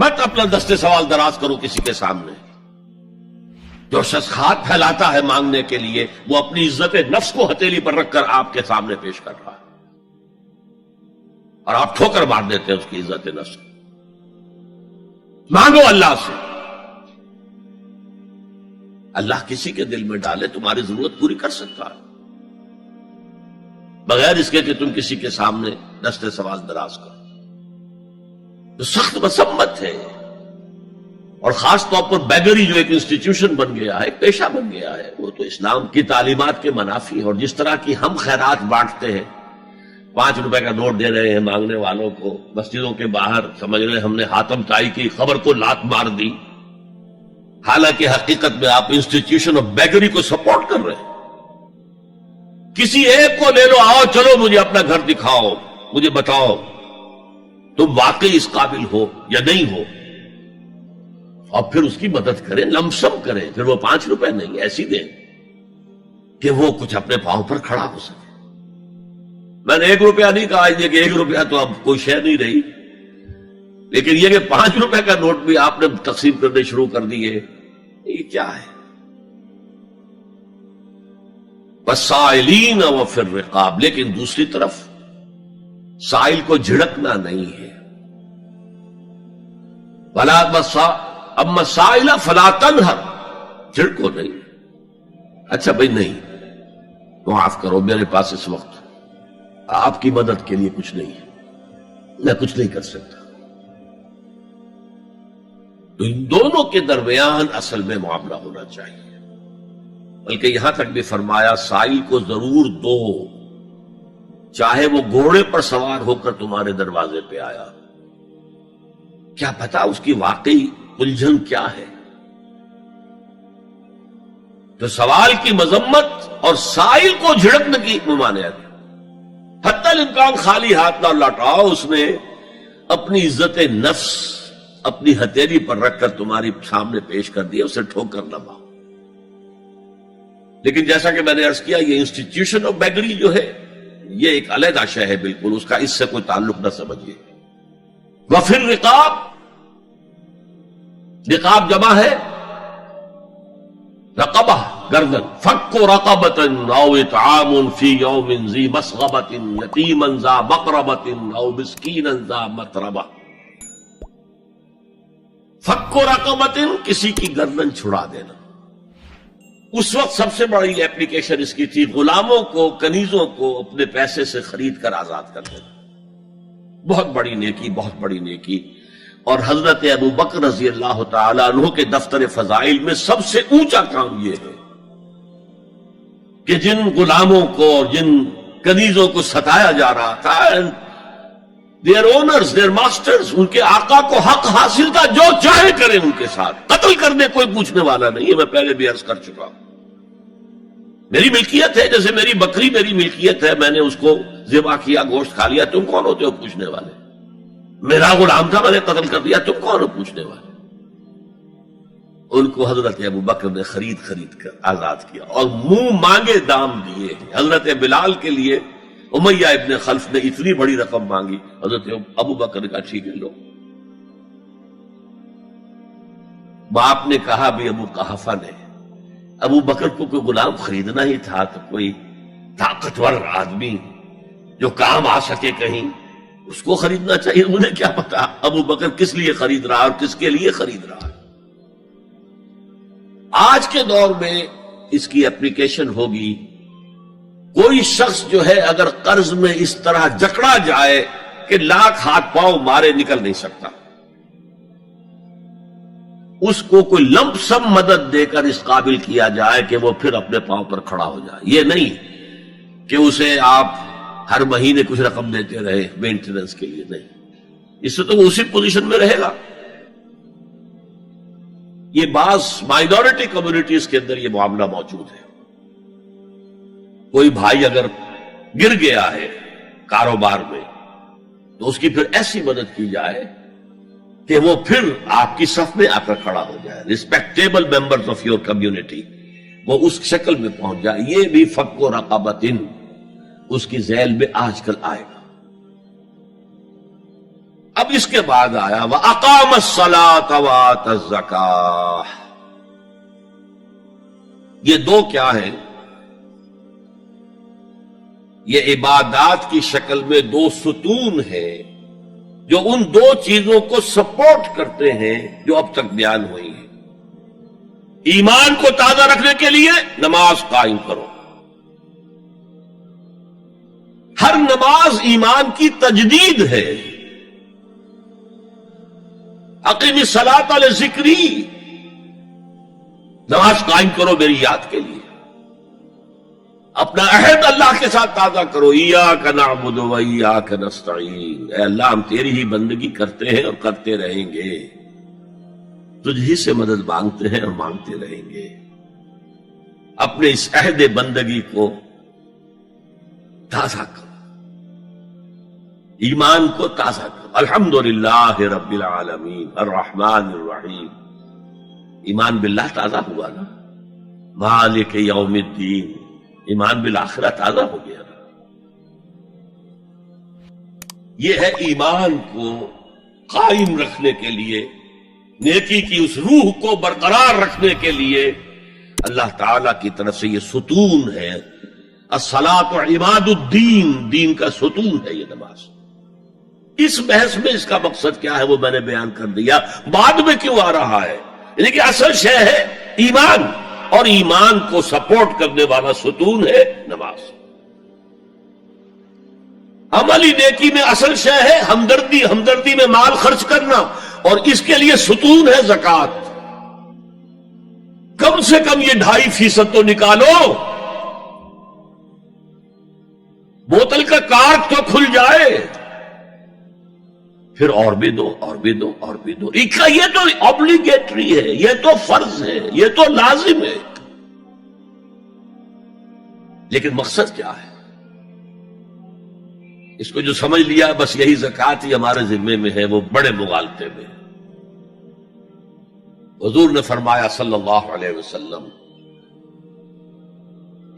مت اپنا دستے سوال دراز کرو کسی کے سامنے. جو شخص ہاتھ پھیلاتا ہے مانگنے کے لیے وہ اپنی عزت نفس کو ہتھیلی پر رکھ کر آپ کے سامنے پیش کر رہا ہے اور آپ ٹھوکر مار دیتے ہیں اس کی عزت نفس. مانگو اللہ سے. اللہ کسی کے دل میں ڈالے تمہاری ضرورت پوری کر سکتا ہے بغیر اس کے کہ تم کسی کے سامنے دستے سوال دراز کرو. تو سخت مسمت ہے اور خاص طور پر بیگری جو ایک انسٹیٹیوشن بن گیا ہے، ایک پیشہ بن گیا ہے، وہ تو اسلام کی تعلیمات کے منافی ہے. اور جس طرح کی ہم خیرات بانٹتے ہیں، 5 روپے کا نوٹ دے رہے ہیں مانگنے والوں کو مسجدوں کے باہر، سمجھ رہے ہیں ہم نے حاتم طائی کی خبر کو لات مار دی، حالانکہ حقیقت میں آپ انسٹیٹیوشن آف بیگری کو سپورٹ کر رہے ہیں. کسی ایک کو لے لو، آؤ چلو مجھے اپنا گھر دکھاؤ، مجھے بتاؤ تم واقعی اس قابل ہو یا نہیں ہو، اور پھر اس کی مدد کریں، لمسم کریں. پھر وہ 5 روپے نہیں ایسی دیں کہ وہ کچھ اپنے پاؤں پر کھڑا ہو سکے. میں نے 1 روپیہ نہیں کہا کہ 1 روپیہ تو اب کوئی شے نہیں رہی، لیکن یہ کہ 5 روپے کا نوٹ بھی آپ نے تقسیم کرنے شروع کر دیے، یہ کیا ہے؟ وَالسَّائِلِينَ وَفِي الرِّقَابِ. لیکن دوسری طرف سائل کو جھڑکنا نہیں ہے. اما السائل فلا تنہر، جھڑکو نہیں. اچھا بھائی نہیں، معاف کرو میرے پاس اس وقت آپ کی مدد کے لیے کچھ نہیں ہے، میں کچھ نہیں کر سکتا. تو ان دونوں کے درمیان اصل میں معاملہ ہونا چاہیے. بلکہ یہاں تک بھی فرمایا سائل کو ضرور دو، چاہے وہ گھوڑے پر سوار ہو کر تمہارے دروازے پہ آیا. کیا پتا اس کی واقعی الجھن کیا ہے. تو سوال کی مذمت اور سائل کو جھڑکنے کی ممانعت. حتی الامکان خالی ہاتھ نہ لوٹاؤ. اس نے اپنی عزت نفس اپنی ہتھیلی پر رکھ کر تمہاری سامنے پیش کر دیا، اسے ٹھوکر نہ مارو. لیکن جیسا کہ میں نے عرض کیا، یہ انسٹیٹیوشن آف بیگری جو ہے یہ ایک علیحدہ شے ہے، بالکل اس کا اس سے کوئی تعلق نہ سمجھیے. وفی الرقاب، رقاب جمع ہے رقبہ، گردن. فک رقبۃ او اطعام فی یوم ذی مسغبۃ یتیما ذا مقربۃ او مسکینا ذا متربہ. فک رقبۃ، کسی کی گردن چھڑا دینا. اس وقت سب سے بڑی ایپلیکیشن اس کی تھی غلاموں کو، کنیزوں کو اپنے پیسے سے خرید کر آزاد کر دینا. بہت بڑی نیکی، بہت بڑی نیکی. اور حضرت ابو بکر رضی اللہ تعالی عنہ کے دفتر فضائل میں سب سے اونچا کام یہ ہے کہ جن غلاموں کو اور جن کنیزوں کو ستایا جا رہا تھا، دیئر اونرز، دیئر ماسٹرز، ان کے آقا کو حق حاصل تھا، جو چاہے کریں ان کے ساتھ. قتل کرنے کوئی پوچھنے والا نہیں ہے. میں پہلے بھی عرض کر چکا ہوں، میری ملکیت ہے، جیسے میری بکری میری ملکیت ہے، میں نے اس کو ذبح کیا، گوشت کھا لیا، تم کون ہوتے ہو پوچھنے والے؟ میرا غلام تھا، میں نے قتل کر دیا، تم کون ہو پوچھنے والے؟ ان کو حضرت ابو بکر نے خرید کر آزاد کیا اور منہ مانگے دام دیے. حضرت بلال کے لیے امیہ ابن خلف نے اتنی بڑی رقم مانگی، حضرت ابو بکر نے کہا ٹھیک ہے لو. باپ نے کہا بھی ابو قحافہ نے، ابو بکر کو کوئی غلام خریدنا ہی تھا تو کوئی طاقتور آدمی جو کام آ سکے کہیں، اس کو خریدنا چاہیے. انہیں کیا پتا ابو بکر کس لیے خرید رہا اور کس کے لیے خرید رہا. آج کے دور میں اس کی اپلیکیشن ہوگی. کوئی شخص جو ہے اگر قرض میں اس طرح جکڑا جائے کہ لاکھ ہاتھ پاؤں مارے نکل نہیں سکتا، اس کو کوئی لمپ سم مدد دے کر اس قابل کیا جائے کہ وہ پھر اپنے پاؤں پر کھڑا ہو جائے. یہ نہیں کہ اسے آپ ہر مہینے کچھ رقم دیتے رہے مینٹیننس کے لیے، نہیں. اس سے تو وہ اسی پوزیشن میں رہے گا. یہ بعض مائنورٹی کمیونٹیز کے اندر یہ معاملہ موجود ہے. کوئی بھائی اگر گر گیا ہے کاروبار میں تو اس کی پھر ایسی مدد کی جائے کہ وہ پھر آپ کی صف میں آ کر کھڑا ہو جائے. Respectable members of your community وہ اس شکل میں پہنچ جائے. یہ بھی فک و رقبۃ اس کی ذیل میں آج کل آئے گا. اب اس کے بعد آیا وَأَقَامَ الصَّلَاةَ وَآتَ الزَّكَاةَ. یہ دو کیا ہیں؟ یہ عبادات کی شکل میں دو ستون ہیں جو ان دو چیزوں کو سپورٹ کرتے ہیں جو اب تک بیان ہوئی ہیں. ایمان کو تازہ رکھنے کے لیے نماز قائم کرو. ہر نماز ایمان کی تجدید ہے. اقیم الصلاۃ لذکری، نماز قائم کرو میری یاد کے لیے. اپنا عہد اللہ کے ساتھ تازہ کرو. ایاک نعبد و ایاک نستعین، اے اللہ ہم تیری ہی بندگی کرتے ہیں اور کرتے رہیں گے، تجھ ہی سے مدد مانگتے ہیں اور مانگتے رہیں گے. اپنے اس عہد بندگی کو تازہ کرو، ایمان کو تازہ کرو. الحمدللہ رب العالمین الرحمن الرحیم. ایمان باللہ تازہ ہوا نا. مالک یوم الدین، ایمان بالآخرہ تازہ ہو گیا نا. یہ ہے ایمان کو قائم رکھنے کے لیے، نیکی کی اس روح کو برقرار رکھنے کے لیے اللہ تعالی کی طرف سے یہ ستون ہے. الصلاۃ عماد الدین، دین کا ستون ہے یہ نماز. اس بحث میں اس کا مقصد کیا ہے وہ میں نے بیان کر دیا. بعد میں کیوں آ رہا ہے؟ یعنی کہ اصل شے ہے ایمان، اور ایمان کو سپورٹ کرنے والا ستون ہے نماز. عملی نیکی میں اصل شے ہے ہمدردی، ہمدردی میں مال خرچ کرنا، اور اس کے لیے ستون ہے زکوٰۃ. کم سے کم یہ 2.5% تو نکالو. بوتل کا کارک تو کھل جائے، پھر اور بھی دو، اور بھی دو، اور بھی دو. یہ تو obligatory ہے، یہ تو فرض ہے، یہ تو لازم ہے. لیکن مقصد کیا ہے؟ اس کو جو سمجھ لیا بس یہی زکوٰۃ ہی ہمارے ذمے میں ہے، وہ بڑے مغالطے میں. حضور نے فرمایا صلی اللہ علیہ وسلم،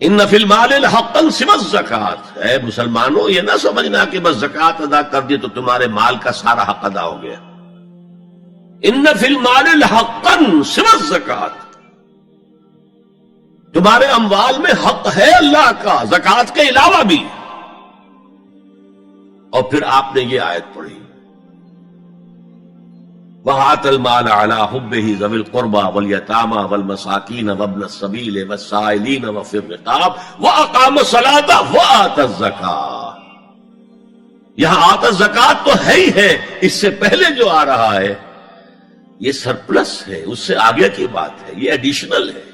ان فی المال حقا سوى الزکوٰۃ. اے مسلمانوں یہ نہ سمجھنا کہ بس زکوٰۃ ادا کر دی تو تمہارے مال کا سارا حق ادا ہو گیا. ان فی المال حقا سوى الزکوٰۃ، تمہارے اموال میں حق ہے اللہ کا زکوٰۃ کے علاوہ بھی. اور پھر آپ نے یہ آیت پڑھی، وَآتَ الْمَالَ عَلَىٰ حُبِّهِ ذَوِي الْقُرْبَىٰ وَالْيَتَامَىٰ وَالْمَسَاكِينَ وَابْنَ السَّبِيلِ وَالسَّائِلِينَ وَفِي الرِّقَابِ وَأَقَامَ الصَّلَاةَ وَآتَ الزَّكَاةَ. یہاں آت الزکوٰۃ تو ہے ہی ہے، اس سے پہلے جو آ رہا ہے یہ سرپلس ہے، اس سے آگے کی بات ہے، یہ ایڈیشنل ہے.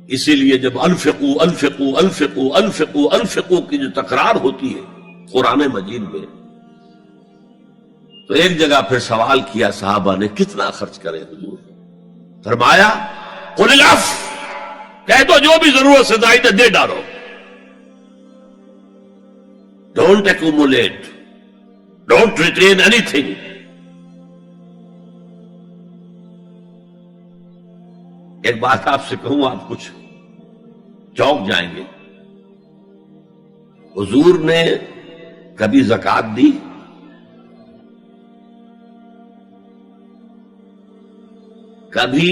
اسی لیے جب انفقوا انفقوا انفقوا انفقوا انفقوا کی جو تکرار ہوتی ہے قرآن مجید میں، تو ایک جگہ پھر سوال کیا صحابہ نے کتنا خرچ کرے حضور؟ فرمایا قل العفو، کہہ دو جو بھی ضرورت سے زائد دے ڈالو. Don't accumulate, don't retain any thing. ایک بات آپ سے کہوں، آپ کچھ چونک جائیں گے. حضور نے کبھی زکوٰۃ دی؟ کبھی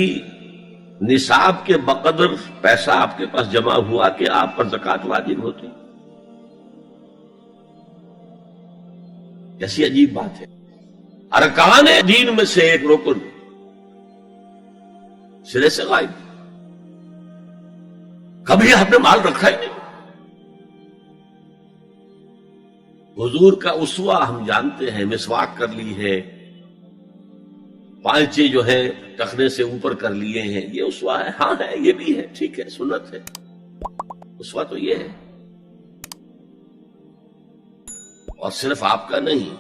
نصاب کے بقدر پیسہ آپ کے پاس جمع ہوا کہ آپ پر زکوٰۃ واجب ہوتی؟ کیسی عجیب بات ہے. ارکان دین میں سے ایک رکن سرے سے غائب. کبھی آپ نے مال رکھا ہی نہیں. حضور کا اسوہ ہم جانتے ہیں، مسواک کر لی ہے، پانچے جو ہے ٹخنے سے اوپر کر لیے ہیں، یہ اسوہ ہے. ہاں ہے، یہ بھی ہے، ٹھیک ہے، سنت ہے. اسوہ تو یہ ہے. اور صرف آپ کا نہیں،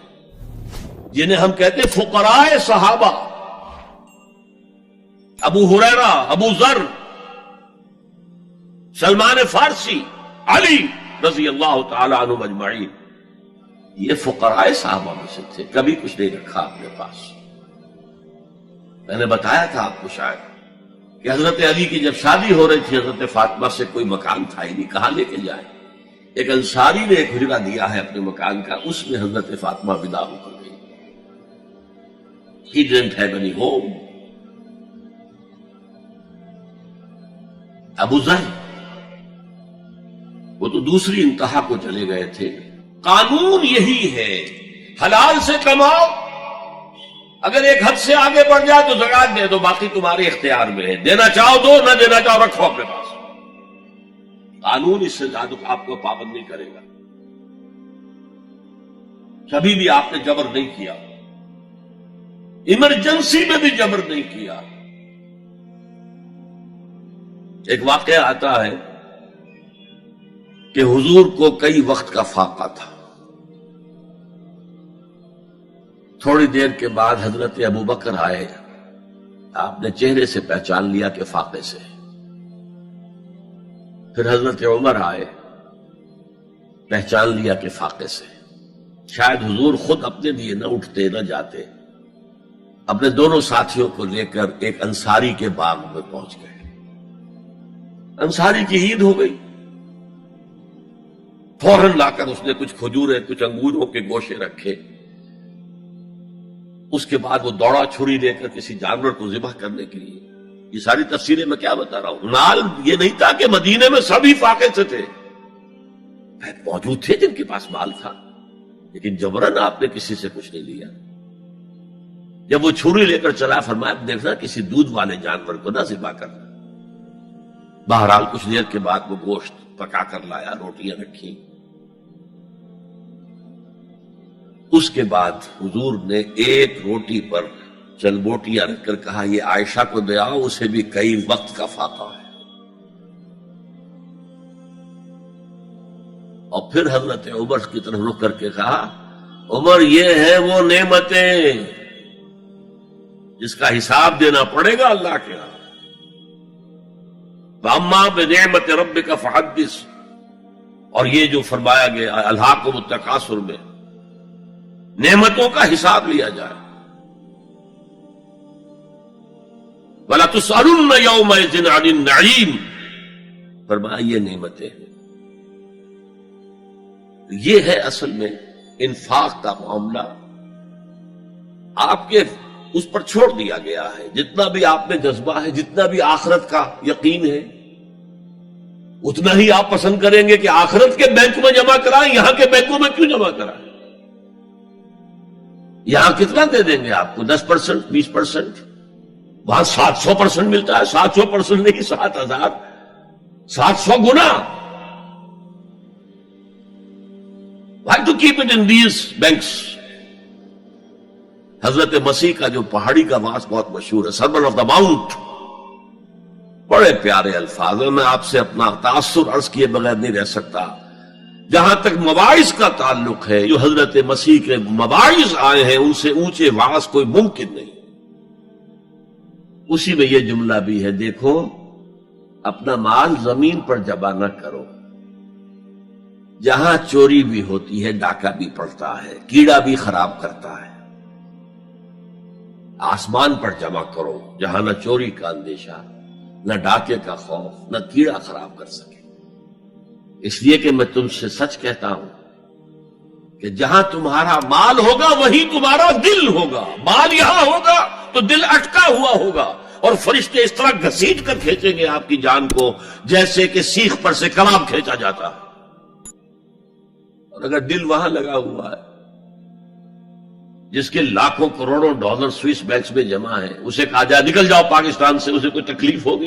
جنہیں ہم کہتے ہیں فقراء صحابہ، ابو ہریرہ، ابو ذر، سلمان فارسی، علی رضی اللہ تعالی عنہ اجمعین، یہ فقراء صحابہ میں سے تھے. کبھی کچھ نہیں رکھا اپنے پاس. میں نے بتایا تھا آپ کو شاید کہ حضرت علی کی جب شادی ہو رہی تھی حضرت فاطمہ سے کوئی مکان تھا ہی نہیں، کہاں لے کے جائیں. ایک انصاری نے ایک حجرہ دیا ہے اپنے مکان کا، اس میں حضرت فاطمہ ودا ہو کر گئی. He didn't have any home. ابو ذر وہ تو دوسری انتہا کو چلے گئے تھے. قانون یہی ہے، حلال سے کماؤ، اگر ایک حد سے آگے بڑھ جائے تو زکات دے دو، باقی تمہارے اختیار میں ہے، دینا چاہو دو، نہ دینا چاہو رکھو اپنے پاس. قانون اس سے زیادہ آپ کو پابند نہیں کرے گا. کبھی بھی آپ نے جبر نہیں کیا، ایمرجنسی میں بھی جبر نہیں کیا. ایک واقعہ آتا ہے کہ حضور کو کئی وقت کا فاقہ تھا. تھوڑی دیر کے بعد حضرت ابو بکر آئے، آپ نے چہرے سے پہچان لیا کہ فاقے سے. پھر حضرت عمر آئے، پہچان لیا کہ فاقے سے. شاید حضور خود اپنے لیے نہ اٹھتے نہ جاتے، اپنے دونوں ساتھیوں کو لے کر ایک انصاری کے باغ میں پہنچ گئے. انصاری کی عید ہو گئی، فوراً لا کر اس نے کچھ کھجوریں کچھ انگوروں کے گوشے رکھے. اس کے بعد وہ دوڑا چھری لے کر کسی جانور کو ذبح کرنے کے لیے. یہ ساری تفصیلیں میں کیا بتا رہا ہوں. نال یہ نہیں تھا کہ مدینے میں سبھی فاقے سے تھے، موجود تھے جن کے پاس مال تھا، لیکن جبرن آپ نے کسی سے کچھ نہیں لیا. جب وہ چھری لے کر چلا، فرمایا دیکھنا کسی دودھ والے جانور کو نہ ذبح کرنا. بہرحال کچھ دیر کے بعد وہ گوشت پکا کر لایا، روٹیاں رکھی. اس کے بعد حضور نے ایک روٹی پر چند بوٹیاں رکھ کر کہا یہ عائشہ کو دے آؤ، اسے بھی کئی وقت کا فاقہ ہے. اور پھر حضرت عمر کی طرف رخ کر کے کہا عمر یہ ہے وہ نعمتیں جس کا حساب دینا پڑے گا اللہ کے ہاں. وَأَمَّا بِنِعْمَةِ رَبِّكَ فَحَدِّثْ، اور یہ جو فرمایا گیا أَلْهَاكُمُ التَّكَاثُرُ میں نعمتوں کا حساب لیا جائے. وَلَتُسْأَلُنَّ يَوْمَئِذٍ عَنِ النَّعِيمِ، فرمایا یہ نعمتیں ہیں. یہ ہے اصل میں انفاق کا معاملہ. آپ کے اس پر چھوڑ دیا گیا ہے. جتنا بھی آپ میں جذبہ ہے، جتنا بھی آخرت کا یقین ہے، اتنا ہی آپ پسند کریں گے کہ آخرت کے بینک میں جمع کرائیں، یہاں کے بینکوں میں کیوں جمع کرائیں. یہاں کتنا دے دیں گے آپ کو؟ 10%، 20%. وہاں 700% ملتا ہے. 700% نہیں، 7,000، 700 گنا. Why to keep it in these banks؟ حضرت مسیح کا جو پہاڑی کا واس بہت مشہور ہے، سرمن آف دا ماؤنٹ، بڑے پیارے الفاظ ہیں. میں آپ سے اپنا تاثر عرض کیے بغیر نہیں رہ سکتا. جہاں تک مواعظ کا تعلق ہے، جو حضرت مسیح کے مواعظ آئے ہیں، ان سے اونچے واعظ کوئی ممکن نہیں. اسی میں یہ جملہ بھی ہے، دیکھو اپنا مال زمین پر جمع نہ کرو. جہاں چوری بھی ہوتی ہے، ڈاکہ بھی پڑتا ہے، کیڑا بھی خراب کرتا ہے. آسمان پر جمع کرو جہاں نہ چوری کا اندیشہ، نہ ڈاکے کا خوف، نہ کیڑا خراب کر سکے. اس لیے کہ میں تم سے سچ کہتا ہوں کہ جہاں تمہارا مال ہوگا وہیں تمہارا دل ہوگا. مال یہاں ہوگا تو دل اٹکا ہوا ہوگا، اور فرشتے اس طرح گھسیٹ کر کھینچیں گے آپ کی جان کو جیسے کہ سیخ پر سے کباب کھینچا جاتا ہے. اور اگر دل وہاں لگا ہوا ہے جس کے لاکھوں کروڑوں ڈالر سوئس بینکس میں جمع ہیں، اسے کہا جائے نکل جاؤ پاکستان سے، اسے کوئی تکلیف ہوگی؟